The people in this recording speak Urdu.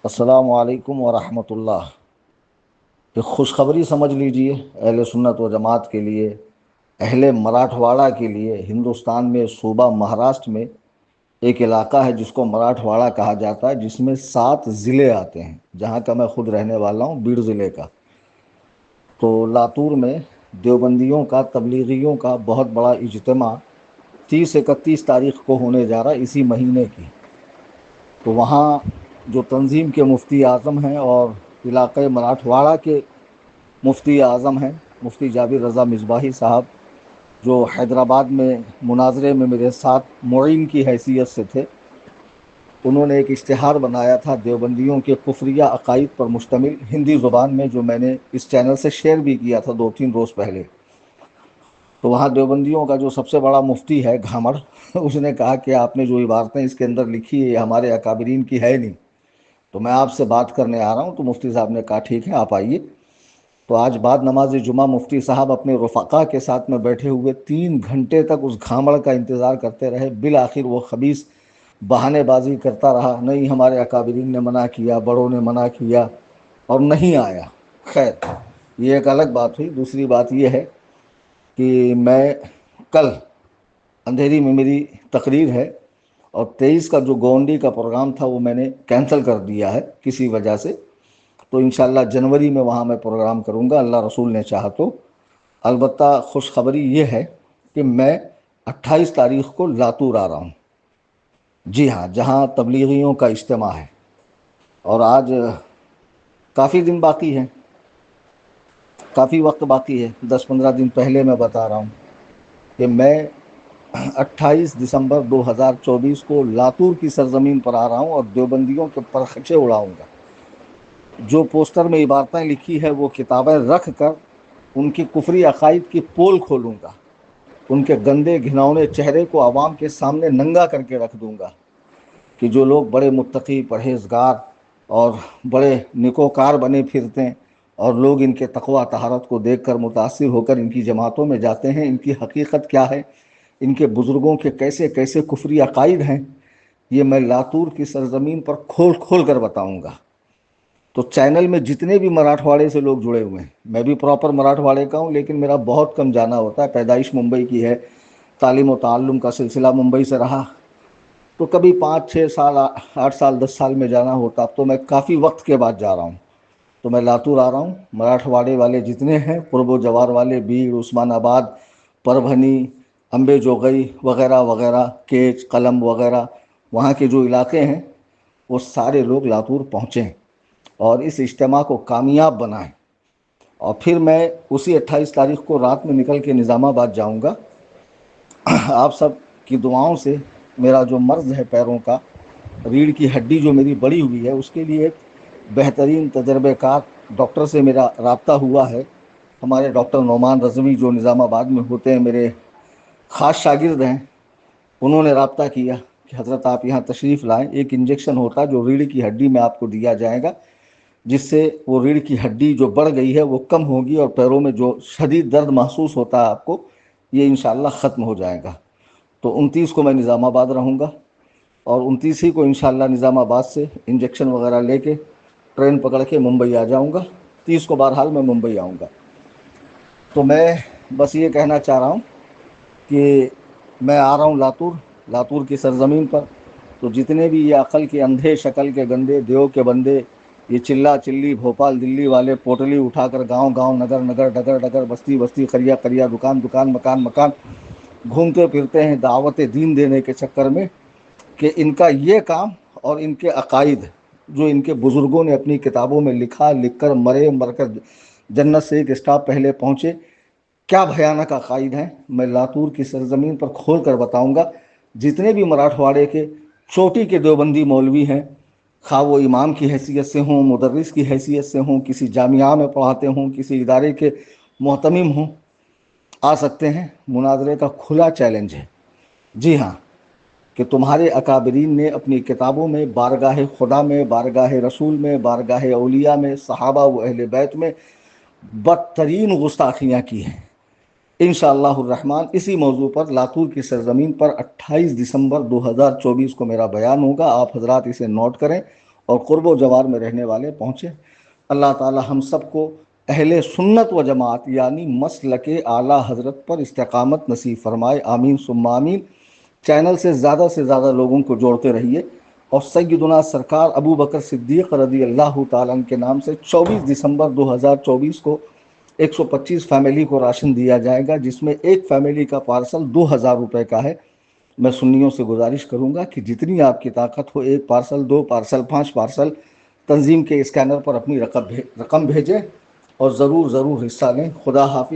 السلام علیکم ورحمۃ اللہ۔ ایک خوشخبری سمجھ لیجئے اہل سنت و جماعت کے لیے، اہل مراٹھواڑہ کے لیے۔ ہندوستان میں صوبہ مہاراشٹر میں ایک علاقہ ہے جس کو مراٹھواڑہ کہا جاتا ہے، جس میں 7 ضلع آتے ہیں، جہاں کا میں خود رہنے والا ہوں، بیڑ ضلع کا۔ تو لاتور میں دیوبندیوں کا، تبلیغیوں کا بہت بڑا اجتماع 30-31 تاریخ کو ہونے جا رہا ہے، اسی مہینے کی۔ تو وہاں جو تنظیم کے مفتی اعظم ہیں اور علاقۂ مراٹھواڑہ کے مفتی اعظم ہیں، مفتی جابر رضا مصباحی صاحب، جو حیدرآباد میں مناظرے میں میرے ساتھ معین کی حیثیت سے تھے، انہوں نے ایک اشتہار بنایا تھا دیوبندیوں کے کفریہ عقائد پر مشتمل، ہندی زبان میں، جو میں نے اس چینل سے شیئر بھی کیا تھا 2-3 روز پہلے۔ تو وہاں دیوبندیوں کا جو سب سے بڑا مفتی ہے گھامڑ، اس نے کہا کہ آپ نے جو عبارتیں اس کے اندر لکھی ہے یہ ہمارے اکابرین کی ہے نہیں، تو میں آپ سے بات کرنے آ رہا ہوں۔ تو مفتی صاحب نے کہا ٹھیک ہے آپ آئیے۔ تو آج بعد نماز جمعہ مفتی صاحب اپنے رفقا کے ساتھ میں بیٹھے ہوئے 3 گھنٹے تک اس گھامڑ کا انتظار کرتے رہے۔ بالآخر وہ خبیث بہانے بازی کرتا رہا، نہیں ہمارے اکابرین نے منع کیا، بڑوں نے منع کیا، اور نہیں آیا۔ خیر، یہ ایک الگ بات ہوئی۔ دوسری بات یہ ہے کہ میں کل اندھیری میں میری تقریر ہے، اور 23 کا جو گونڈی کا پروگرام تھا وہ میں نے کینسل کر دیا ہے کسی وجہ سے۔ تو انشاءاللہ جنوری میں وہاں میں پروگرام کروں گا، اللہ رسول نے چاہا تو۔ البتہ خوشخبری یہ ہے کہ میں 28 تاریخ کو لاتور آ رہا ہوں، جی ہاں، جہاں تبلیغیوں کا اجتماع ہے۔ اور آج کافی دن باقی ہیں، کافی وقت باقی ہے۔ 10-15 دن پہلے میں بتا رہا ہوں کہ میں 28 دسمبر 2024 کو لاتور کی سرزمین پر آ رہا ہوں، اور دیوبندیوں کے پرخچے اڑاؤں گا۔ جو پوسٹر میں عبارتیں لکھی ہے وہ کتابیں رکھ کر ان کی کفری عقائد کی پول کھولوں گا، ان کے گندے گھناؤنے چہرے کو عوام کے سامنے ننگا کر کے رکھ دوں گا، کہ جو لوگ بڑے متقی، پرہیزگار اور بڑے نیکوکار بنے پھرتے ہیں، اور لوگ ان کے تقوی طہارت کو دیکھ کر متاثر ہو کر ان کی جماعتوں میں جاتے ہیں، ان کی حقیقت کیا ہے، ان کے بزرگوں کے کیسے کیسے کفری عقائد ہیں، یہ میں لاتور کی سرزمین پر کھول کھول کر بتاؤں گا۔ تو چینل میں جتنے بھی مراٹھواڑے سے لوگ جڑے ہوئے ہیں، میں بھی پراپر مراٹھواڑے کا ہوں، لیکن میرا بہت کم جانا ہوتا ہے۔ پیدائش ممبئی کی ہے، تعلیم و تعلم کا سلسلہ ممبئی سے رہا، تو کبھی 5-6 سال، 8 سال، 10 سال میں جانا ہوتا۔ اب تو میں کافی وقت کے بعد جا رہا ہوں۔ تو میں لاتور آ رہا ہوں۔ مراٹھواڑے والے جتنے ہیں، قرب و جوار والے، بیڑ، عثمان آباد، پربھنی، امبے جوگئی وغیرہ وغیرہ، کیچ، قلم وغیرہ، وہاں کے جو علاقے ہیں، وہ سارے لوگ لاتور پہنچیں اور اس اجتماع کو کامیاب بنائیں۔ اور پھر میں اسی 28 تاریخ کو رات میں نکل کے نظام آباد جاؤں گا۔ آپ سب کی دعاؤں سے میرا جو مرض ہے پیروں کا، ریڑھ کی ہڈی جو میری بڑی ہوئی ہے، اس کے لیے ایک بہترین تجربہ کار ڈاکٹر سے میرا رابطہ ہوا ہے۔ ہمارے ڈاکٹر نعمان رضوی جو نظام آباد میں ہوتے ہیں، میرے خاص شاگرد ہیں، انہوں نے رابطہ کیا کہ حضرت آپ یہاں تشریف لائیں۔ ایک انجیکشن ہوتا ہے جو ریڑھ کی ہڈی میں آپ کو دیا جائے گا، جس سے وہ ریڑھ کی ہڈی جو بڑھ گئی ہے وہ کم ہوگی، اور پیروں میں جو شدید درد محسوس ہوتا ہے آپ کو، یہ انشاءاللہ ختم ہو جائے گا۔ تو 29 کو میں نظام آباد رہوں گا، اور 29 ہی کو انشاءاللہ نظام آباد سے انجیکشن وغیرہ لے کے ٹرین پکڑ کے ممبئی آ جاؤں گا۔ 30 کو بہرحال میں ممبئی آؤں گا۔ تو میں بس یہ کہنا چاہ رہا ہوں کہ میں آ رہا ہوں لاتور کی سرزمین پر۔ تو جتنے بھی یہ عقل کے اندھے، شکل کے گندے، دیو کے بندے، یہ چلا چلی بھوپال دلی والے پوٹلی اٹھا کر گاؤں گاؤں، نگر نگر، ڈگر ڈگر، بستی بستی، قریہ قریہ، دکان دکان، مکان مکان گھومتے پھرتے ہیں دعوت دین دینے کے چکر میں، کہ ان کا یہ کام اور ان کے عقائد جو ان کے بزرگوں نے اپنی کتابوں میں لکھا، لکھ کر مرے، مر کر جنت سے ایک اسٹاپ پہلے پہنچے، کیا بھیانک عقائد ہیں، میں لاتور کی سرزمین پر کھول کر بتاؤں گا۔ جتنے بھی مراٹھواڑے کے چوٹی کے دیوبندی مولوی ہیں، خواہ وہ امام کی حیثیت سے ہوں، مدرس کی حیثیت سے ہوں، کسی جامعہ میں پڑھاتے ہوں، کسی ادارے کے محتمم ہوں، آ سکتے ہیں۔ مناظرے کا کھلا چیلنج ہے، جی ہاں، کہ تمہارے اکابرین نے اپنی کتابوں میں بارگاہ خدا میں، بارگاہ رسول میں، بارگاہ اولیاء میں، صحابہ و اہل بیت میں بدترین گستاخیاں کی ہیں۔ انشاءاللہ الرحمن اسی موضوع پر لاتور کی سرزمین پر 28 دسمبر 2024 کو میرا بیان ہوگا۔ آپ حضرات اسے نوٹ کریں اور قرب و جوار میں رہنے والے پہنچے۔ اللہ تعالی ہم سب کو اہل سنت و جماعت یعنی مسلک اعلیٰ حضرت پر استقامت نصیب فرمائے، آمین ثم آمین۔ چینل سے زیادہ لوگوں کو جوڑتے رہیے، اور سیدنا سرکار ابو بکر صدیق رضی اللہ تعالیٰ عنہ کے نام سے 24 دسمبر 2024 کو 125 فیملی کو راشن دیا جائے گا، جس میں ایک فیملی کا پارسل 2000 روپے کا ہے۔ میں سنیوں سے گزارش کروں گا کہ جتنی آپ کی طاقت ہو، 1 پارسل، 2 پارسل، 5 پارسل تنظیم کے اسکینر پر اپنی رقم بھیجیں اور ضرور حصہ لیں۔ خدا حافظ۔